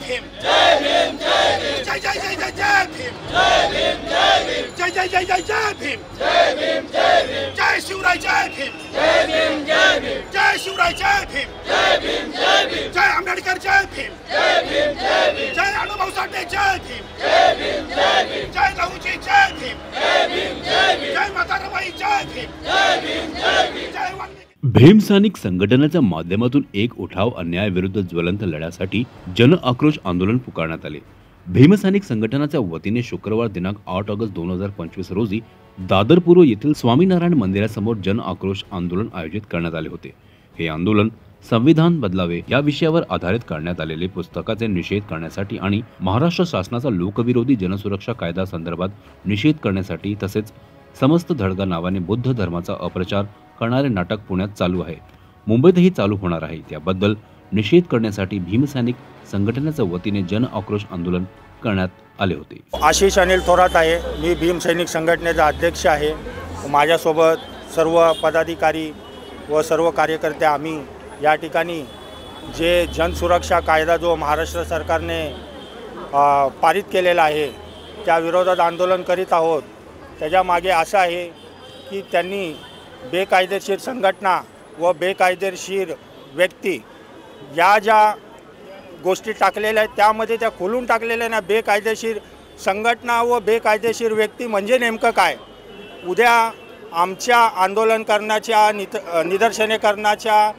भीम जय भीम जय भीम जय जय जय जय जय भीम जय भीम जय भीम जय जय जय जय जय भीम जय भीम जय भीम जय शिवराय जय भीम जय भीम जय भीम जय शिवराय जय भीम जय भीम जय भीम जय आंबेडकर जय भीम जय भीम जय भीम जय अनुभव साठे जय भीम जय भीम जय भीम जय लहुजी जय भीम जय भीम जय भीम जय माता रमाई जय भीम जय भीम जय भीम जय वाल्मिकी। भीम सैनिक संघटनेच्या माध्यमातून एक उठाव अन्यायाविरुद्ध ज्वलंत लढ्यासाठी जन आक्रोश आंदोलन पुकारण्यात आले। भीम सैनिक संघटनेच्या वतीने शुक्रवार दिनांक 8 ऑगस्ट 2025 रोजी दादर पूर्व येथील स्वामीनारायण मंदिरासमोर जन आक्रोश आंदोलन आयोजित करण्यात आले होते। हे आंदोलन संविधान बदलावे या विषयावर आधारित करण्यात आलेले पुस्तकाचे निषेध करण्यासाठी आणि महाराष्ट्र शासनाचा लोकविरोधी जनसुरक्षा कायदा संदर्भात निषेध करण्यासाठी तसेच समस्त धडगा नावाने बुद्ध धर्माचा अपप्रचार करणारे नाटक पुण्यात चालू आहे, मुंबईतही चालू होणार आहे। त्याबद्दल निषेध करण्यासाठी भीम सैनिक संघटनेच्या वतीने जन आक्रोश आंदोलन करण्यात आले होते। आशिष अनिल थोरात आहे, मी भीम सैनिक संघटनेचा अध्यक्ष आहे। माझ्यासोबत सर्व पदाधिकारी व सर्व कार्यकर्ते आम्ही या ठिकाणी जे जनसुरक्षा कायदा जो महाराष्ट्र सरकारने पारित केलेला आहे त्या विरोधात आंदोलन करीत आहोत। त्याच्या मागे असं आहे की त्यांनी बेकायदेशीर संघटना व बेकायदेशीर व्यक्ती या ज्या गोष्टी टाकलेल्या आहेत त्यामध्ये त्या खोलून टाकलेल्या ना। बेकायदेशीर संघटना व बेकायदेशीर व्यक्ती म्हणजे नेमकं काय? उद्या आमच्या आंदोलन करण्याच्या निदर्शने करण्याच्या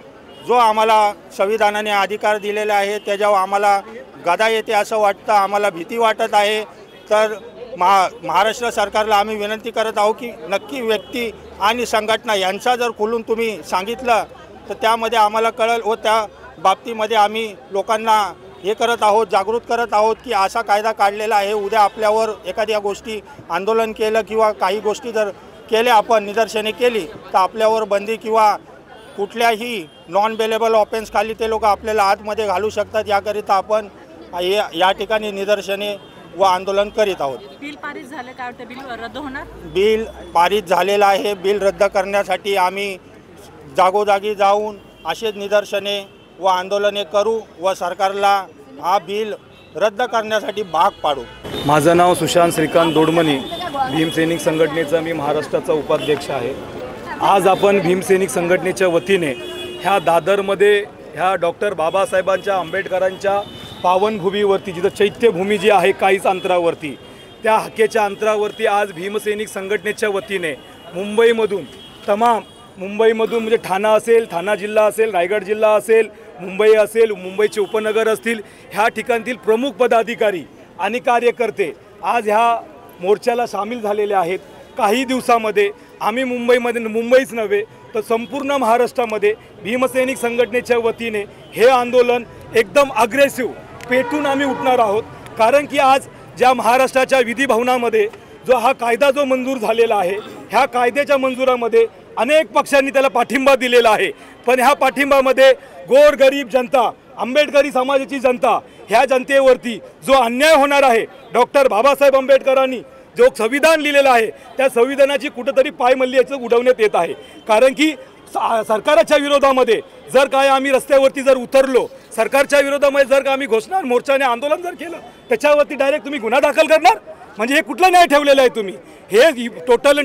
जो आम्हाला संविधानाने अधिकार दिलेला आहे त्याच्यावर आम्हाला गदा येते असं वाटतं, आम्हाला भीती वाटत आहे। तर महाराष्ट्र सरकारला आम्ही विनंती करत आहोत की नक्की व्यक्ती आणि संघटना यांचा जर खोलून तुम्ही सांगितलं तर त्यामध्ये आम्हाला कळेल व त्या बाबतीमध्ये आम्ही लोकांना हे करत आहोत, जागृत करत आहोत की असा कायदा काढलेला आहे। उद्या आपल्यावर एखाद्या गोष्टी आंदोलन केलं किंवा काही गोष्टी जर केल्या आपण निदर्शने केली तर आपल्यावर बंदी किंवा कुठल्याही नॉन बेलेबल ऑफेन्स खाली ते लोक आपल्याला आतमध्ये घालू शकतात। याकरिता आपण या ठिकाणी निदर्शने व आंदोलन करीत आहोत। बिल पारित झाले काय वाटतं? बिल रद्द होणार? बिल पारित झालेलं आहे। बिल रद्द करण्यासाठी आम्ही जागोजागी जाऊन असेच निदर्शने व आंदोलने करू व सरकारला हा बिल रद्द करण्यासाठी भाग पाडू। माझं नाव सुशांत श्रीकांत दोडमनी, भीम सैनिक संघटनेचा मी महाराष्ट्राचा उपाध्यक्ष आहे। आज आपण भीम सैनिक संघटनेच्या वतीने ह्या दादरमध्ये ह्या डॉक्टर बाबासाहेबांच्या आंबेडकरांच्या पावनभूमीवरती जिथं चैत्यभूमी जी आहे काहीच अंतरावरती त्या हक्केच्या अंतरावरती आज भीम सैनिक संघटनेच्या वतीने मुंबईमधून म्हणजे ठाणा असेल, ठाणा जिल्हा असेल, रायगड जिल्हा असेल, मुंबई असेल, मुंबईचे उपनगर असतील, ह्या ठिकाणतील प्रमुख पदाधिकारी आणि कार्यकर्ते आज ह्या मोर्चाला सामील झालेले आहेत। काही दिवसामध्ये आम्ही मुंबईच नव्हे तर संपूर्ण महाराष्ट्रामध्ये भीमसैनिक संघटनेच्या वतीने हे आंदोलन एकदम अग्रेसिव्ह पेटून आम्ही उठणार आहोत। कारण की आज ज्या महाराष्ट्राच्या विधी भवनामध्ये हा कायदा जो मंजूर झालेला आहे ह्या कायद्याच्या मंजुरामध्ये अनेक पक्षांनी त्याला पाठिंबा दिलेला आहे, पण ह्या पाठिंबामध्ये गोरगरीब जनता, आंबेडकरी समाजाची जनता, ह्या जनतेवरती जो अन्याय होणार आहे, डॉक्टर बाबासाहेब आंबेडकरांनी जो संविधान लिहिलेलं आहे त्या संविधानाची कुठेतरी पायमल्ली याचं उडवण्यात येत आहे। कारण की सरकारच्या विरोधामध्ये जर काय आम्ही रस्त्यावरती जर उतरलो, सरकारच्या विरोधामध्ये जर का आम्ही घोषणा मोर्चाने आंदोलन जर केलं त्याच्यावरती डायरेक्ट तुम्ही गुन्हा दाखल करणार, म्हणजे हे कुठला न्याय ठेवलेला आहे तुम्ही? हे टोटल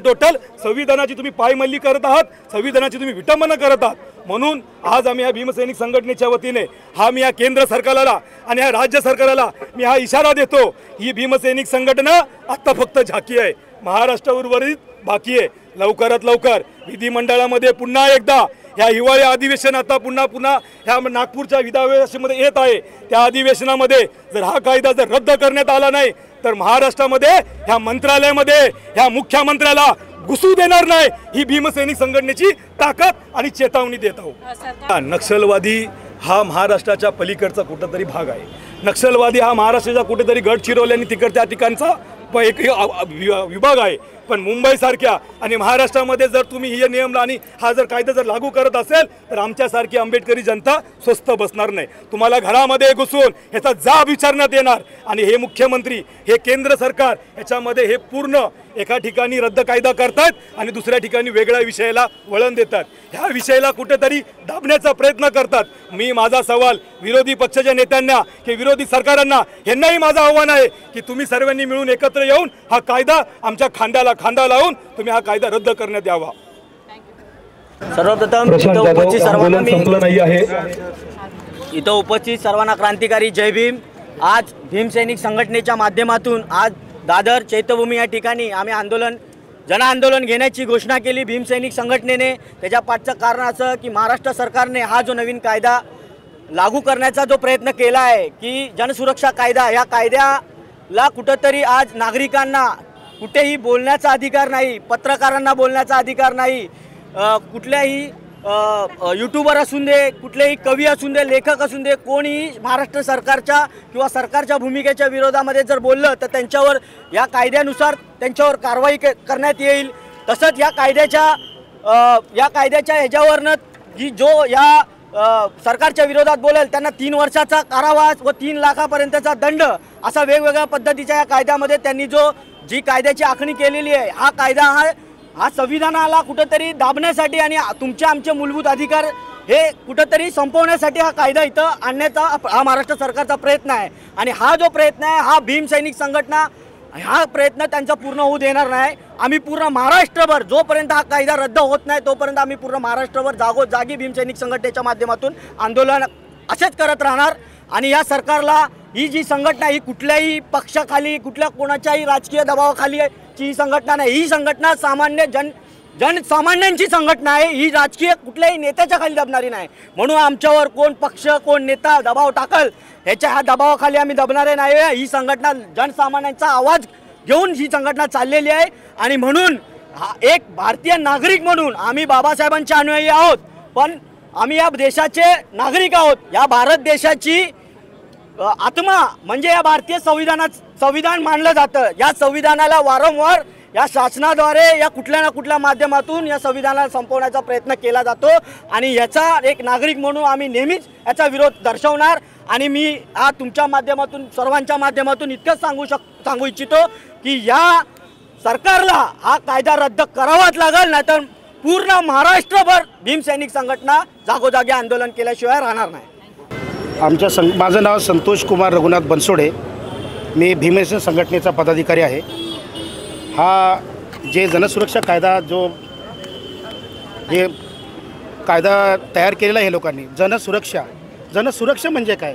संविधानाची तुम्ही पायमल्ली करत आहात, संविधानाची तुम्ही विटंबना करत आहात। म्हणून आज आम्ही या भीमसैनिक संघटनेच्या वतीने मी या केंद्र सरकारला आणि या राज्य सरकारला मी हा इशारा देतो, ही भीमसैनिक संघटना आता फक्त झाकी आहे, महाराष्ट्रावर बाकी आहे। लवकरात लवकर विधिमंडळामध्ये पुन्हा एकदा ह्या हिवाळी अधिवेशन आता पुन्हा ह्या नागपूरच्या विधानसभेमध्ये येत आहे, त्या अधिवेशनामध्ये जर हा कायदा जर रद्द करण्यात आला नाही तर महाराष्ट्रामध्ये ह्या मंत्रालयामध्ये ह्या मुख्यमंत्र्याला घुसू देणार नाही, ही भीमसैनिक संघटनेची ताकद आणि चेतावणी देत आहोत। नक्षलवादी हा महाराष्ट्राच्या पलीकडचा कुठेतरी भाग आहे। नक्षलवादी हा महाराष्ट्राच्या कुठेतरी गडचिरोली आणि त्या ठिकाणचा एक विभाग आहे। पण मुंबईसारख्या आणि महाराष्ट्रामध्ये जर तुम्ही हे नियम आणि हा जर कायदा जर लागू करत असेल तर आमच्यासारखी आंबेडकरी जनता स्वस्थ बसणार नाही. तुम्हाला घरामध्ये घुसून ह्याचा जाब विचारण्यात येणार आणि हे मुख्यमंत्री हे केंद्र सरकार ह्याच्यामध्ये हे पूर्ण एका ठिकाणी रद्द कायदा करतात आणि दुसऱ्या ठिकाणी वेगळ्या विषयाला वळण देतात. ह्या विषयाला कुठेतरी दाबण्याचा प्रयत्न करतात. मी माझा सवाल विरोधी पक्षाच्या नेत्यांना की विरोधी सरकारांना यांनाही माझं आव्हान आहे की तुम्ही सर्वांनी मिळून एकत्र येऊन हा कायदा आमच्या खांद्याला खांदा लावून तुम्ही हा कायदा रद्द करण्यात यावा. सर्वप्रथम इथं उपस्थित सर्वांना क्रांतिकारी जय भीम. आज भीमसैनिक संघटनेच्या माध्यमातून आज दादर चैत्यभूमी या ठिकाणी आम्ही जन आंदोलन घेण्याची घोषणा केली भीमसैनिक संघटनेने. त्याच्या पाठचं कारण असं की महाराष्ट्र सरकारने हा जो नवीन कायदा लागू करण्याचा जो प्रयत्न केला आहे की जनसुरक्षा कायदा, या कायद्याला कुठंतरी आज नागरिकांना कुठेही बोलण्याचा अधिकार नाही, पत्रकारांना बोलण्याचा अधिकार नाही, कुठल्याही यूट्यूबर असून दे, कुठलेही कवी असून दे, लेखक असून दे, कोणीही महाराष्ट्र सरकारच्या किंवा सरकारच्या भूमिकेच्या विरोधामध्ये जर बोललं तर त्यांच्यावर या कायद्यानुसार त्यांच्यावर कारवाई करण्यात येईल. तसंच या कायद्याच्या ह्याच्यावरनं जो या सरकारच्या विरोधात बोलेल त्यांना 3 वर्षाचा कारावास व 3 लाखापर्यंतचा दंड असा वेगवेगळ्या पद्धतीच्या या कायद्यामध्ये त्यांनी जी कायद्याची आखणी केलेली आहे. हा कायदा हा संविधानाला कुठंतरी दाबण्यासाठी आणि आमचे मूलभूत अधिकार हे कुठंतरी संपवण्यासाठी हा कायदा इथं आणण्याचा हा महाराष्ट्र सरकारचा प्रयत्न आहे. आणि हा जो प्रयत्न आहे हा भीमसैनिक संघटना हा प्रयत्न त्यांचा पूर्ण होऊ देणार नाही. आम्ही पूर्ण महाराष्ट्रभर जोपर्यंत हा कायदा रद्द होत नाही तोपर्यंत आम्ही पूर्ण महाराष्ट्रभर जागोजागी भीमसैनिक संघटनेच्या माध्यमातून आंदोलन असेच करत राहणार. आणि या सरकारला ही जी संघटना ही कुठल्याही पक्षाखाली कुठल्या कोणाच्याही राजकीय दबावाखाली ही संघटना नाही. ही संघटना जनसामान्यांची संघटना आहे. ही राजकीय कुठल्याही नेत्याच्या खाली दबणारी नाही. म्हणून आमच्यावर कोण पक्ष कोण नेता दबाव टाकल ह्या दबावाखाली आम्ही दबणारे नाही. ही संघटना जनसामान्यांचा आवाज घेऊन ही संघटना चाललेली आहे. आणि म्हणून एक भारतीय नागरिक म्हणून आम्ही बाबासाहेबांचे अनुयायी आहोत, पण आम्ही या देशाचे नागरिक आहोत. या भारत देशाची आत्मा म्हणजे या भारतीय संविधान मानलं जातं. या संविधानाला वारंवार या शासनाद्वारे या कुठल्या ना कुठल्या माध्यमातून या संविधानाला संपवण्याचा प्रयत्न केला जातो. आणि याचा एक नागरिक म्हणून आम्ही नेहमीच याचा विरोध दर्शवणार. आणि मी तुमच्या माध्यमातून सर्वांच्या माध्यमातून इतकंच सांगू इच्छितो की या सरकारला हा कायदा रद्द करावाच लागेल, नाहीतर पूर्ण महाराष्ट्रभर भीमसैनिक संघटना जागोजागी आंदोलन केल्याशिवाय राहणार नाही. माझं नाव संतोष कुमार रघुनाथ बनसोडे. मी भीमसैनिक संघटनेचा पदाधिकारी आहे. हा जे जनसुरक्षा कायदा हे कायदा तयार केलेला आहे लोकांनी, जनसुरक्षा म्हणजे काय?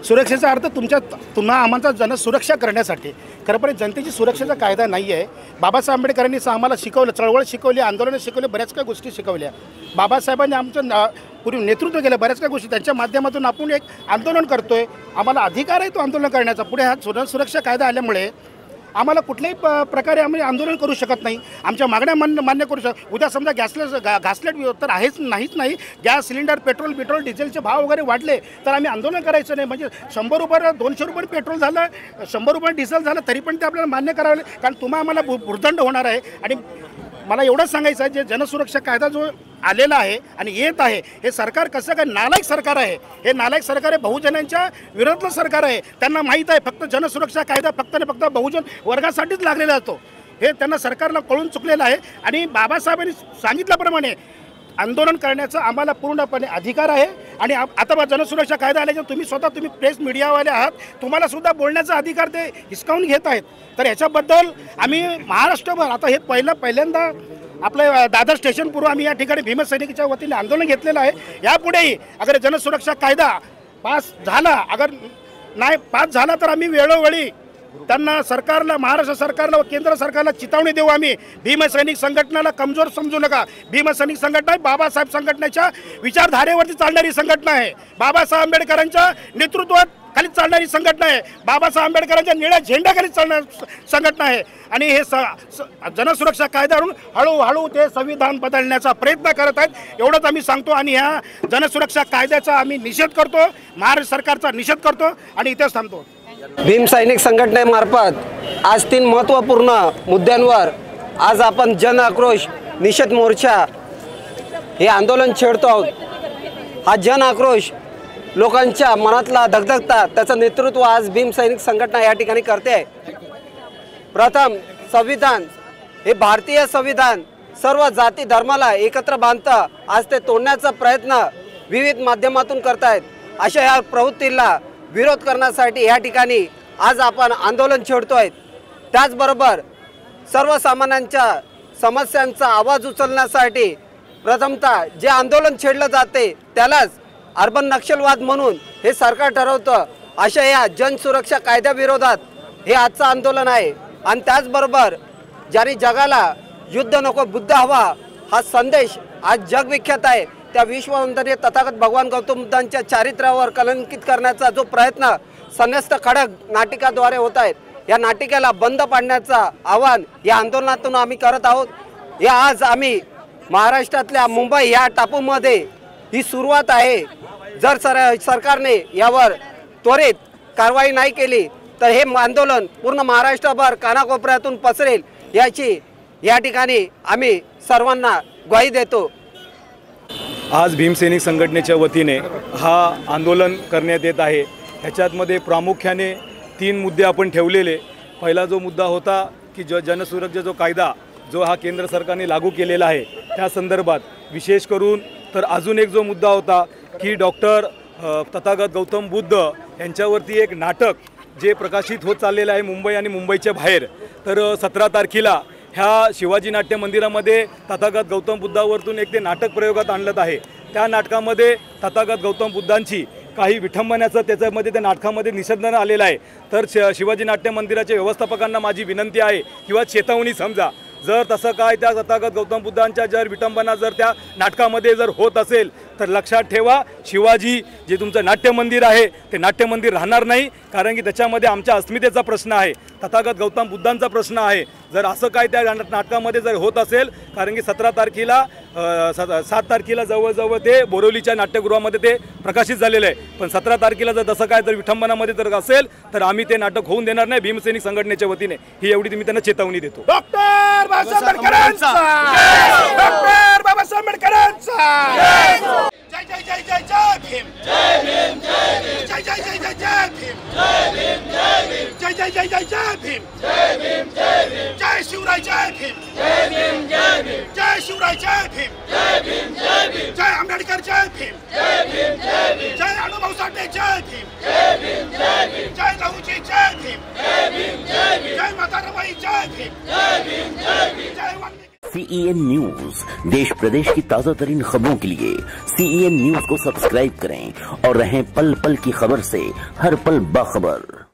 सुरक्षेचा अर्थ तुम्हा आम्हाला जनसुरक्षा करण्यासाठी. खरं पण जनतेची सुरक्षेचा कायदा नाही आहे. बाबासाहेब आंबेडकरांनी आम्हाला शिकवलं, चळवळ शिकवली, आंदोलनं शिकवली, बऱ्याच काही गोष्टी शिकवल्या. बाबासाहेबांनी आमचं पूर्वी नेतृत्व केलं बऱ्याच काही गोष्टी. त्यांच्या माध्यमातून आपण एक आंदोलन करतो आहे. आम्हाला अधिकार आहे तो आंदोलन करण्याचा. पुढे हा जनसुरक्षा कायदा आल्यामुळे आम्हाला कुठल्याही प्रकारे आम्ही आंदोलन करू शकत नाही. आमच्या मागण्या मान्य करू उद्या समजा घासलेट तर नाहीच नाही. गॅस सिलेंडर, पेट्रोल डिझेलचे भाव वगैरे वाढले तर आम्ही आंदोलन करायचं नाही. म्हणजे 100 रुपये 200 रुपये पेट्रोल झालं, 100 रुपये डिझेल झालं तरी पण ते आपल्याला मान्य करावं. कारण तुम्हा आम्हाला भुर्दंड होणार आहे. आणि मला एवढंच सांगायचं आहे, जे जनसुरक्षा कायदा जो आलेला आहे आणि येत आहे हे सरकार कसं काय नालायक सरकार आहे. हे नालायक सरकार आहे, बहुजनांच्या विरोधातलं सरकार आहे. त्यांना माहीत आहे फक्त जनसुरक्षा कायदा फक्त बहुजन वर्गासाठीच लागलेला असतो. हे त्यांना सरकारला कळून चुकलेलं आहे. आणि बाबासाहेबांनी सांगितल्याप्रमाणे आंदोलन करण्याचा आम्हाला पूर्णपणे अधिकार आहे. आणि आता जनसुरक्षा कायदा आल्याच्या तुम्ही प्रेस मीडियावाले आहात, तुम्हालासुद्धा बोलण्याचा अधिकार ते हिसकावून घेत आहेत. तर ह्याच्याबद्दल आम्ही महाराष्ट्रभर आता हे पहिल्यांदा आपलं दादर स्टेशन पूर्व आम्ही या ठिकाणी भीमसैनिकच्या वतीने आंदोलन घेतलेलं आहे. यापुढेही अगर जनसुरक्षा कायदा पास झाला तर आम्ही वेळोवेळी त्यांना सरकारला, महाराष्ट्र सरकारला व केंद्र सरकारला चितावणी देऊ. आम्ही भीमसैनिक संघटनेला कमजोर समजू नका. भीमसैनिक संघटना बाबासाहेब संघटनेच्या विचारधारेवरती चालणारी संघटना आहे. बाबासाहेब आंबेडकरांच्या नेतृत्वात खाली चालणारी संघटना आहे. बाबासाहेब आंबेडकरांच्या निळ्या झेंड्याखाली चालणारी संघटना आहे. आणि हे जनसुरक्षा कायद्यावरून हळूहळू ते संविधान बदलण्याचा प्रयत्न करत आहेत, एवढंच आम्ही सांगतो. आणि ह्या जनसुरक्षा कायद्याचा आम्ही निषेध करतो, महाराष्ट्र सरकारचा निषेध करतो आणि इथेच थांबतो. भीमसैनिक संघटनेमार्फत आज 3 महत्त्वपूर्ण मुद्द्यांवर आज आपण जन आक्रोश निषेध मोर्चा हे आंदोलन छेडतो आहोत। हा जन आक्रोश लोकांच्या मनातला धगधगता त्याचं नेतृत्व आज भीम सैनिक संघटना या ठिकाणी करते आहे। प्रथम संविधान हे भारतीय संविधान सर्व जाती धर्माला एकत्र बांधतं, आज ते तोडण्याचा प्रयत्न विविध माध्यमातून करतायत। अशा या प्रवृत्तीला विरोध करण्यासाठी या ठिकाणी आज आपण आंदोलन छेडतोय। त्याचबरोबर सर्वसामान्यांच्या समस्यांचा आवाज उचलण्यासाठी प्रथमतः जे आंदोलन छेडलं जाते त्यालाच अर्बन नक्षलवाद म्हणून हे सरकार ठरवतं। अशा या जनसुरक्षा कायद्याविरोधात हे आजचं आंदोलन आहे। आणि त्याचबरोबर ज्यांनी जगाला युद्ध नको बुद्ध हवा हा संदेश आज जगविख्यात आहे, त्या विश्ववंदनीय तथागत भगवान गौतम बुद्धांच्या चारित्र्यावर कलंकित करण्याचा जो प्रयत्न संन्यस्त खडक नाटिकाद्वारे होत आहेत, या नाटिकेला बंद पाडण्याचं आवाहन या आंदोलनातून आम्ही करत आहोत। या आज आम्ही महाराष्ट्रातल्या मुंबई या टापूमध्ये ही सुरुवात आहे। जर सरकारने यावर त्वरित कारवाई नाही केली तर हे आंदोलन पूर्ण महाराष्ट्रभर कानाकोपऱ्यातून पसरेल याची या ठिकाणी आम्ही सर्वांना ग्वाही देतो। आज भीमसैनिक संघटनेच्या वतीने हा आंदोलन करण्यात येत आहे। ह्याच्यामध्ये प्रामुख्याने 3 मुद्दे आपण ठेवलेले। पहिला जो मुद्दा होता की जनसुरक्षा जो कायदा जो हा केंद्र सरकारने लागू केलेला आहे त्या संदर्भात विशेष करून, तर अजून एक जो मुद्दा होता की डॉक्टर तथागत गौतम बुद्ध यांच्यावरती एक नाटक जे प्रकाशित होत चाललेलं आहे मुंबई आणि मुंबईच्या बाहेर। तर 17 तारखेला ह्या शिवाजी नाट्य मंदिरामध्ये तथागत गौतम बुद्धावरतून एक ते नाटक प्रयोगात आणलं आहे। त्या नाटकामध्ये तथागत गौतम बुद्धांची काही विठंबण्याचं त्याच्यामध्ये त्या नाटकामध्ये निषेधन आलेलं आहे। तर शिवाजी नाट्य मंदिराच्या व्यवस्थापकांना माझी विनंती आहे किंवा चेतावणी समजा, जर तसं काय त्या तथागत गौतम बुद्धांच्या जर विटंबना जर त्या नाटकामध्ये जर होत असेल तर लक्षात ठेवा, शिवाजी जे तुमचं नाट्य मंदिर आहे ते नाट्य मंदिर राहणार नाही, कारण की त्याच्यामध्ये आमच्या अस्मितेचा प्रश्न आहे, तथागत गौतम बुद्धांचा प्रश्न आहे। जर असं काय त्या नाटकामध्ये जर होत असेल, कारण की 17 तारखेला 7 तारखेला जवळजवळ ते बोरिवलीच्या नाट्यगृहामध्ये ते प्रकाशित झालेलं आहे, पण 17 तारखेला जर तसं काय जर विठंबनामध्ये जर असेल तर आम्ही ते नाटक होऊन देणार नाही भीमसैनिक संघटनेच्या वतीने, ही एवढी तुम्ही त्यांना चेतावणी देतो। डॉक्टर बाबासाहेब आंबेडकरांचा डॉक्टर बाबासाहेब आंबेडकरांचा जय जय जय जय जय भीम जय भीम जय भीम जय जय जय जय जय भीम जय भीम जय भीम जय जय जय जय जय भीम जय भीम जय भीम जय शिवराय जय भीम जय भीम जय भीम जय शिवराय जय भीम जय भीम जय भीम जय आंबेडकर जय भीम जय भीम जय भीम जय अनुभव साठे जय भीम जय भीम जय भीम जय लहूजी जय भीम जय भीम जय भीम जय माता रमाई जय भीम जय भीम जय भीम जय वाल्मीकि। CEN न्यूज देश प्रदेश की ताजा तरीन खबरों के लिए CEN न्यूज को सब्सक्राइब करें और रहें पल पल की खबर से हर पल बाखबर।